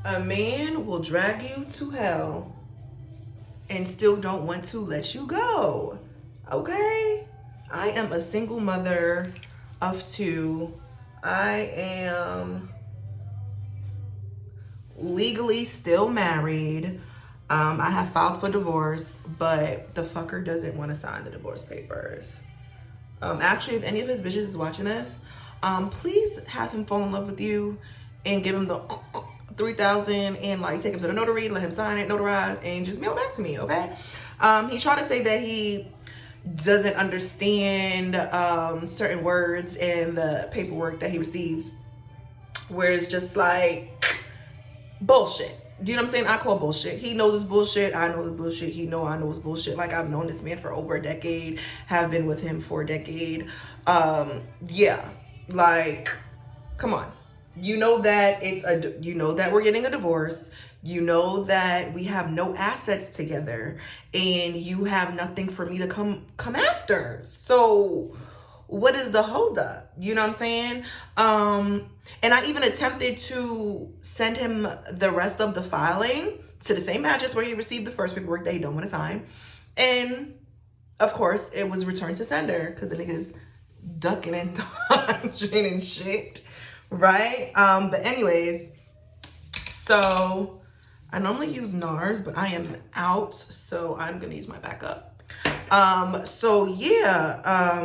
A man will drag you to hell and still don't want to let you go. Okay? I am a single mother of two. I am legally still married. I have filed for divorce, but the fucker doesn't want to sign the divorce papers. Actually, if any of his bitches is watching this, please have him fall in love with you and give him the 3,000 and like take him to the notary, let him sign it, notarize, and just mail it back to me, okay? He tried to say that he doesn't understand certain words in the paperwork that he received, where it's just like bullshit. You know what I'm saying? I call bullshit. He knows it's bullshit. I know it's bullshit. He know I know it's bullshit. Like, I've known this man for over a decade, have been with him for a decade. Yeah, like, come on. You know that you know that we're getting a divorce. You know that we have no assets together, and you have nothing for me to come after. So what is the holdup? You know what I'm saying? And I even attempted to send him the rest of the filing to the same address where he received the first paperwork that he don't want to sign. And of course, it was returned to sender because the nigga's ducking and dodging and shit, right? But anyways, so I normally use NARS, but I am out, so I'm gonna use my backup. So yeah,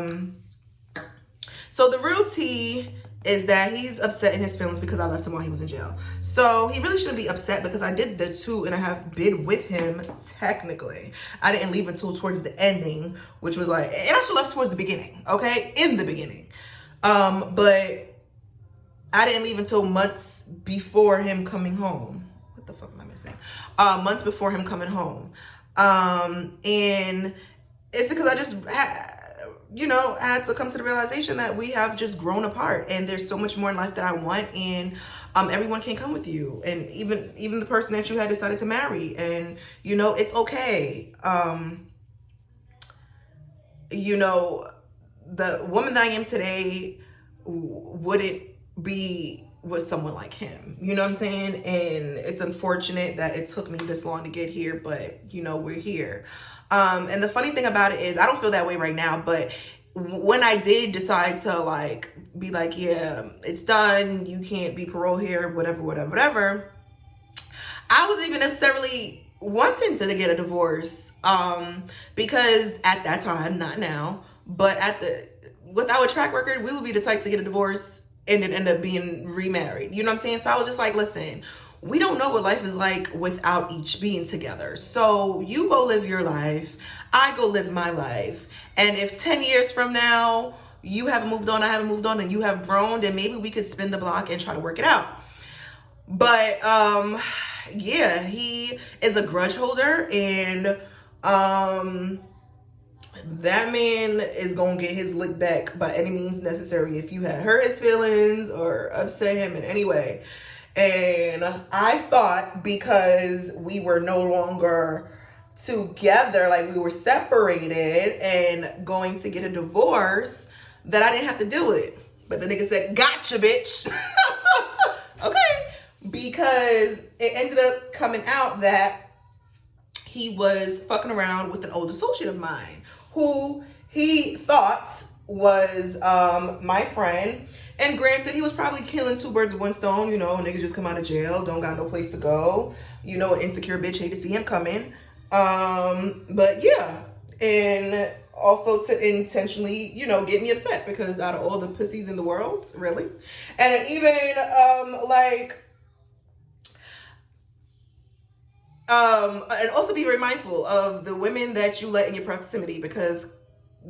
so the real tea is that he's upset in his feelings because I left him while he was in jail. So he really shouldn't be upset because I did the 2.5 bid with him technically. I didn't leave until towards the ending, which was like, and I should have left towards the beginning, okay? In the beginning. But I didn't leave until months before him coming home. What the fuck am I missing? Months before him coming home. And it's because I just had to come to the realization that we have just grown apart, and there's so much more in life that I want, and everyone can't come with you, and even the person that you had decided to marry, and it's okay. The woman that I am today wouldn't be with someone like him. You know what I'm saying? And it's unfortunate that it took me this long to get here, but we're here. And the funny thing about it is I don't feel that way right now, but when I did decide to be like, yeah, it's done, you can't be parole here, whatever, I wasn't even necessarily wanting to get a divorce, because at that time, not now, but with our track record, we would be the type to get a divorce and then end up being remarried. You know what I'm saying? So I was just like, listen, we don't know what life is like without each being together. So you go live your life, I go live my life. And if 10 years from now, you haven't moved on, I haven't moved on, and you have grown, then maybe we could spin the block and try to work it out. But yeah, he is a grudge holder, and that man is gonna get his lick back by any means necessary if you had hurt his feelings or upset him in any way. And I thought because we were no longer together, like we were separated and going to get a divorce, that I didn't have to do it. But the nigga said, gotcha, bitch. Okay. Because it ended up coming out that he was fucking around with an old associate of mine who he thought was my friend. And granted, he was probably killing two birds with one stone. Nigga just come out of jail, don't got no place to go. An insecure bitch, hate to see him coming. But yeah, and also to intentionally, get me upset because out of all the pussies in the world, really. And even and also be very mindful of the women that you let in your proximity, because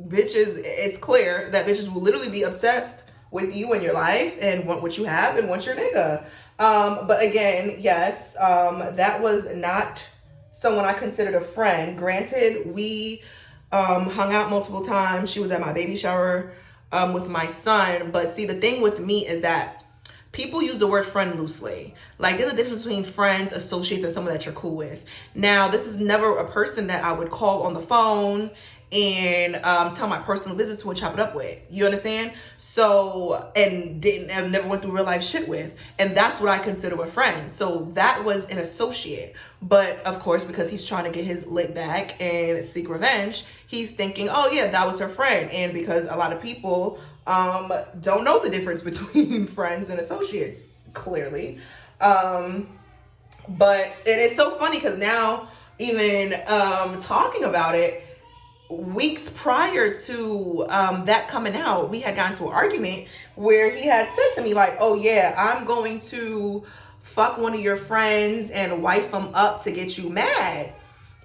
bitches, it's clear that bitches will literally be obsessed with you and your life and want what you have and want your nigga. But again, yes, that was not someone I considered a friend. Granted, we hung out multiple times. She was at my baby shower with my son. But see, the thing with me is that people use the word friend loosely. Like, there's a difference between friends, associates, and someone that you're cool with. Now, this is never a person that I would call on the phone and tell my personal business to and chop it up with. You understand? So, and I've never went through real life shit with. And that's what I consider a friend. So that was an associate. But of course, because he's trying to get his lick back and seek revenge, he's thinking, oh yeah, that was her friend. And because a lot of people don't know the difference between friends and associates, clearly. But it's so funny because now, even talking about it, weeks prior to that coming out, we had gotten to an argument where he had said to me, like, oh yeah, I'm going to fuck one of your friends and wife them up to get you mad.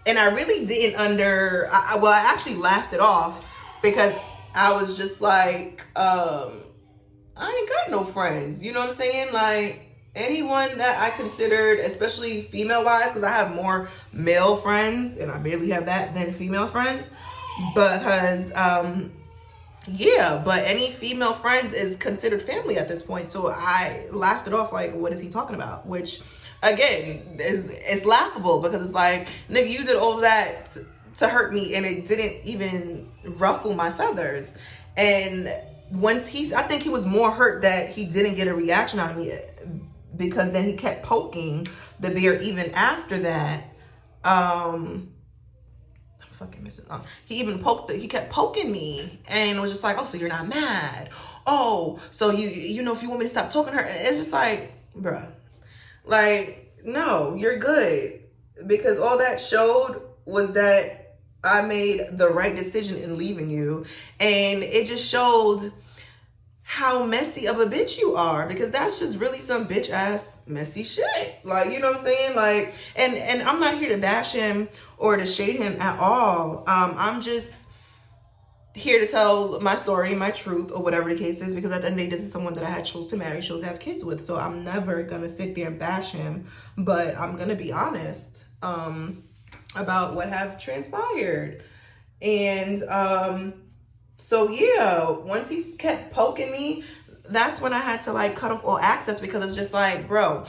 And I really didn't I actually laughed it off because I was just like, I ain't got no friends. You know what I'm saying? Like, anyone that I considered, especially female wise, because I have more male friends and I barely have that than female friends. Because but any female friends is considered family at this point. So I laughed it off, like, what is he talking about? Which, again, it's laughable because it's like, nigga, you did all of that to hurt me and it didn't even ruffle my feathers. And I think he was more hurt that he didn't get a reaction out of me, because then he kept poking the bear even after that. He kept poking me and was just like, oh, so you're not mad? Oh, so you know, if you want me to stop talking to her. It's just like, bruh, like, no, you're good. Because all that showed was that I made the right decision in leaving you. And it just showed how messy of a bitch you are, because that's just really some bitch ass messy shit. Like, you know what I'm saying? Like, and I'm not here to bash him or to shade him at all. I'm just here to tell my story, my truth, or whatever the case is, because at the end of the day, this is someone that I had chose to marry, chose to have kids with. So I'm never gonna sit there and bash him, but I'm gonna be honest about what have transpired. And so yeah, once he kept poking me, that's when I had to like cut off all access, because it's just like, bro,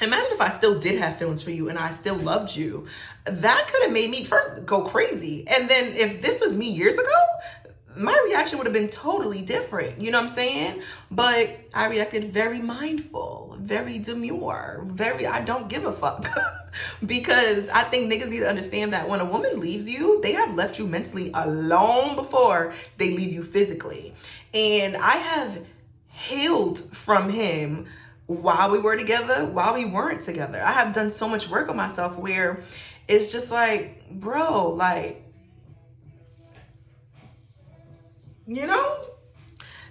imagine if I still did have feelings for you and I still loved you. That could have made me first go crazy. And then if this was me years ago, my reaction would have been totally different. You know what I'm saying? But I reacted very mindful, very demure, I don't give a fuck. Because I think niggas need to understand that when a woman leaves you, they have left you mentally alone before they leave you physically. And I have healed from him while we were together, while we weren't together. I have done so much work on myself where it's just like, bro, like, you know?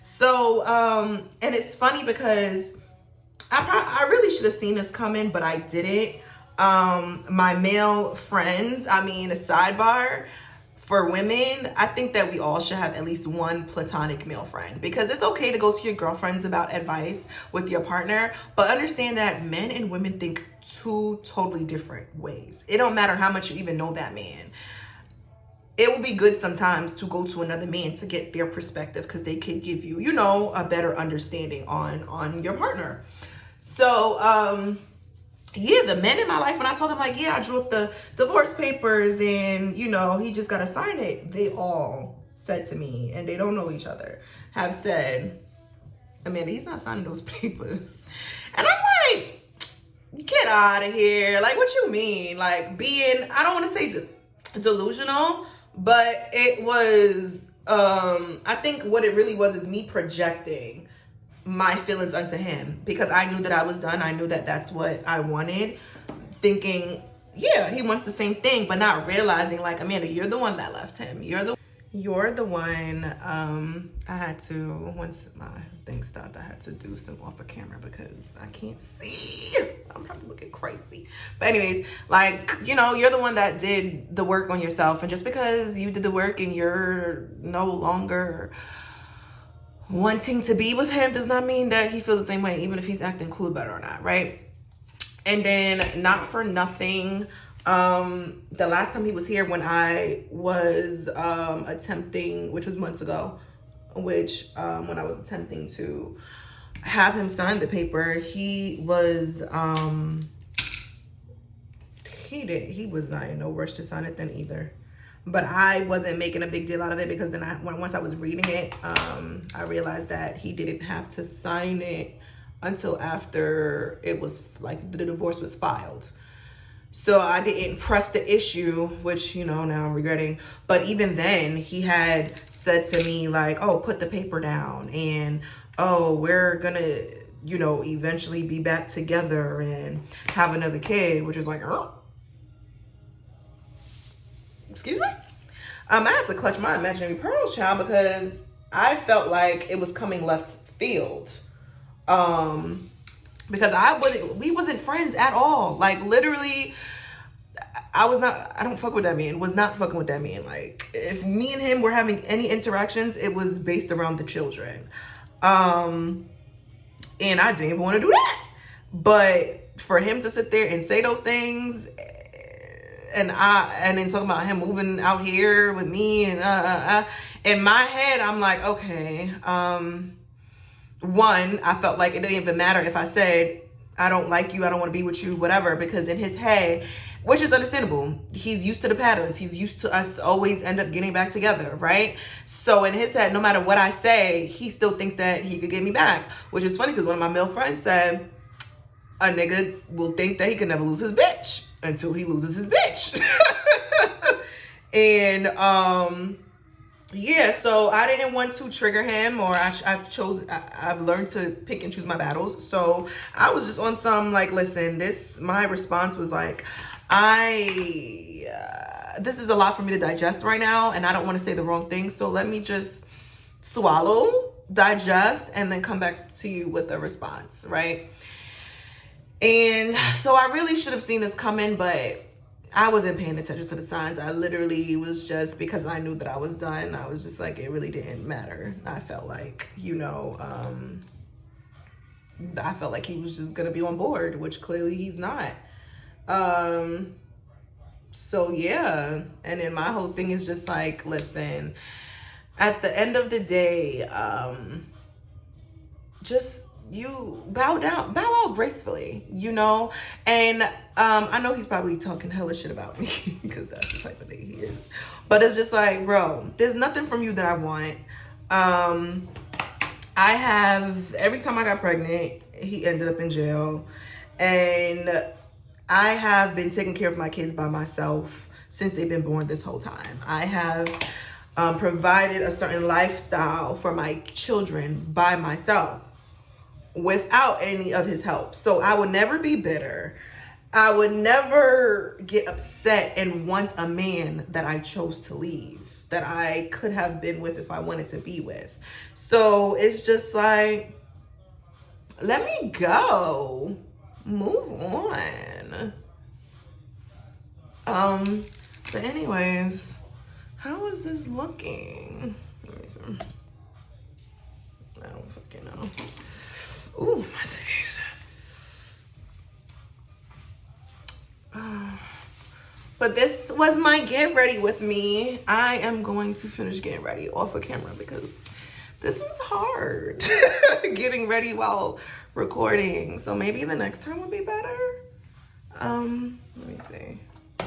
So, and it's funny because I really should have seen this coming, but I didn't. My male friends, I mean, a sidebar, for women, I think that we all should have at least one platonic male friend, because it's okay to go to your girlfriends about advice with your partner, but understand that men and women think two totally different ways. It don't matter how much you even know that man. It will be good sometimes to go to another man to get their perspective, because they could give you, you know, a better understanding on your partner. So, yeah, the men in my life, when I told them, like, yeah, I drew up the divorce papers and, you know, he just got to sign it, they all said to me, and they don't know each other, have said, Amanda, he's not signing those papers. And I'm like, get out of here. Like, what you mean? Like, I don't want to say delusional, but it was, I think what it really was is me projecting my feelings unto him, because I knew that I was done. I knew that that's what I wanted, thinking, yeah, he wants the same thing, but not realizing, like, Amanda, you're the one that left him. You're the one. I had to, once my thing stopped, I had to do some off the camera because I can't see. I'm probably looking crazy. But anyways, like, you know, you're the one that did the work on yourself. And just because you did the work and you're no longer wanting to be with him does not mean that he feels the same way, even if he's acting cool about it or not, right? And then, not for nothing, the last time he was here, when I was attempting, which was months ago, when I was attempting to have him sign the paper, he was he was not in no rush to sign it then either. But I wasn't making a big deal out of it, because then once I was reading it, I realized that he didn't have to sign it until after it was like the divorce was filed. So I didn't press the issue, which, you know, now I'm regretting. But even then, he had said to me like, oh, put the paper down, and oh, we're gonna, you know, eventually be back together and have another kid, which is like, oh, excuse me? I had to clutch my imaginary pearls, child, because I felt like it was coming left field. Because we wasn't friends at all. Like, literally, I don't fuck with that man. Was not fucking with that man. Like, if me and him were having any interactions, it was based around the children. And I didn't even want to do that. But for him to sit there and say those things, and then talking about him moving out here with me, and in my head, I'm like, okay, one, I felt like it didn't even matter if I said, I don't like you, I don't want to be with you, whatever, because in his head, which is understandable, he's used to the patterns. He's used to us always end up getting back together, right? So in his head, no matter what I say, he still thinks that he could get me back, which is funny because one of my male friends said, a nigga will think that he can never lose his bitch until he loses his bitch. And, yeah, so I didn't want to trigger him, or I've learned to pick and choose my battles. So I was just on some like, listen, my response was like, this is a lot for me to digest right now, and I don't want to say the wrong thing. So let me just swallow, digest, and then come back to you with a response, right? And so I really should have seen this coming, but I wasn't paying attention to the signs. I literally was just, because I knew that I was done, I was just like, it really didn't matter. I felt like, you know, I felt like he was just going to be on board, which clearly he's not. So yeah. And then my whole thing is just like, listen, at the end of the day, just, you bow out gracefully, you know? And I know he's probably talking hella shit about me because that's the type of day he is. But it's just like, bro, there's nothing from you that I want. Every time I got pregnant, he ended up in jail. And I have been taking care of my kids by myself since they've been born this whole time. I have provided a certain lifestyle for my children by myself, without any of his help. So I would never be bitter. I would never get upset and want a man that I chose to leave, that I could have been with if I wanted to be with. So it's just like, let me go. Move on. But anyways, how is this looking? Let me see. I don't fucking know. Ooh, my titties. But this was my get ready with me. I am going to finish getting ready off of camera because this is hard. Getting ready while recording. So maybe the next time will be better. Let me see. I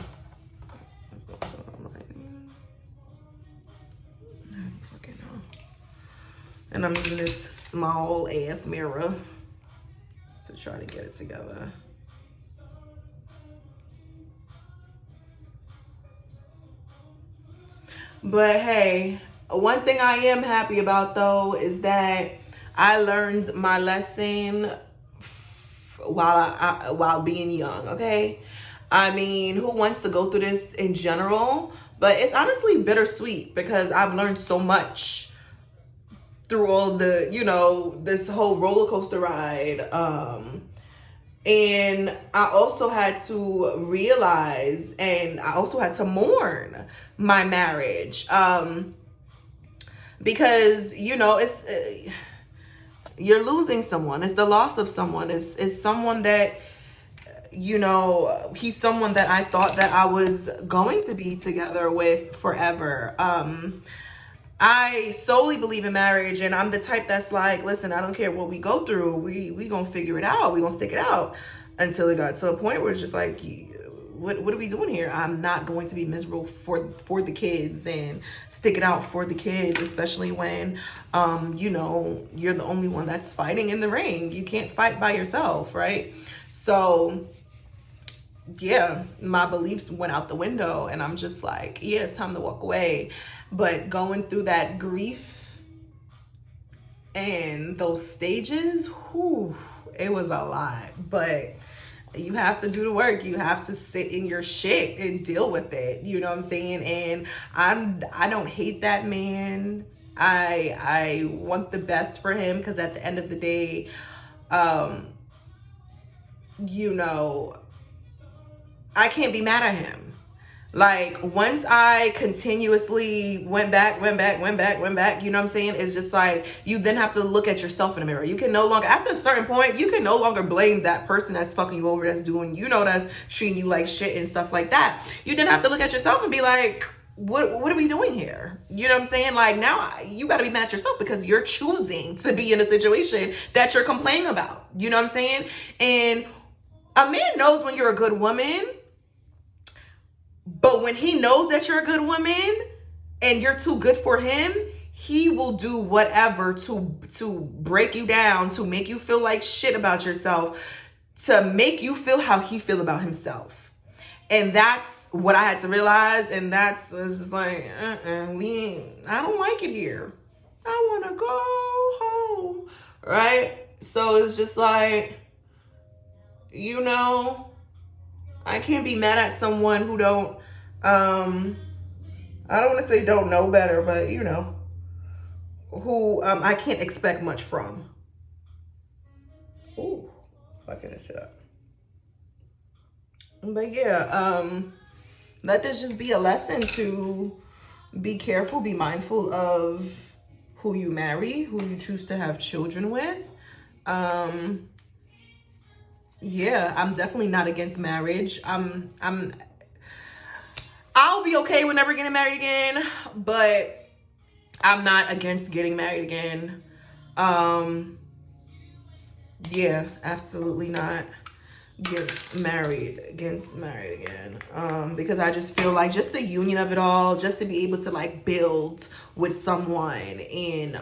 don't fucking know. And I'm using this small ass mirror to try to get it together. But hey, one thing I am happy about though is that I learned my lesson while being young, okay? I mean, who wants to go through this in general? But it's honestly bittersweet because I've learned so much through all the, you know, this whole roller coaster ride. And I also had to realize, and I also had to mourn my marriage. Because, you know, it's, you're losing someone. It's the loss of someone. It's someone that, you know, he's someone that I thought that I was going to be together with forever. I solely believe in marriage, and I'm the type that's like, listen, I don't care what we go through. We gonna figure it out. We gonna stick it out until it got to a point where it's just like, what are we doing here? I'm not going to be miserable for the kids and stick it out for the kids, especially when, you know, you're the only one that's fighting in the ring. You can't fight by yourself, right? So yeah, my beliefs went out the window, and I'm just like, yeah, it's time to walk away. But going through that grief and those stages, whew, it was a lot. But you have to do the work. You have to sit in your shit and deal with it. You know what I'm saying? And I don't hate that man. I want the best for him, because at the end of the day, you know, I can't be mad at him. Like, once I continuously went back, you know what I'm saying? It's just like, you then have to look at yourself in the mirror. You can no longer, after a certain point, you can no longer blame that person that's fucking you over, that's doing, you know, that's treating you like shit and stuff like that. You then have to look at yourself and be like, what are we doing here? You know what I'm saying? Like, now you got to be mad at yourself because you're choosing to be in a situation that you're complaining about. You know what I'm saying? And a man knows when you're a good woman. But when he knows that you're a good woman and you're too good for him, he will do whatever to break you down, to make you feel like shit about yourself, to make you feel how he feel about himself. And that's what I had to realize. And that's, was just like, I don't like it here. I want to go home. Right? So it's just like, you know, I can't be mad at someone who don't, I don't want to say don't know better, but you know, who I can't expect much from. Ooh, fucking that shit up. But yeah, let this just be a lesson to be careful, be mindful of who you marry, who you choose to have children with. Yeah, I'm definitely not against marriage. I'll be okay with never getting married again, but I'm not against getting married again. Yeah, absolutely not against married again. Because I just feel like just the union of it all, just to be able to like build with someone, and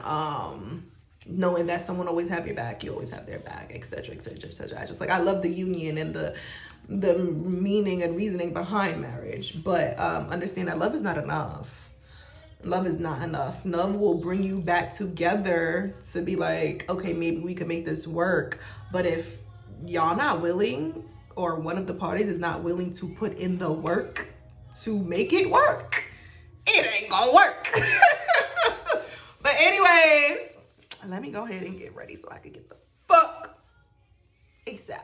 knowing that someone always have your back, you always have their back, etc., etc., etc. I just like, I love the union and the meaning and reasoning behind marriage, but understand that love is not enough. Love is not enough. Love will bring you back together to be like, okay, maybe we can make this work. But if y'all not willing, or one of the parties is not willing to put in the work to make it work, it ain't gonna work. But anyways, let me go ahead and get ready so I can get the fuck ASAP.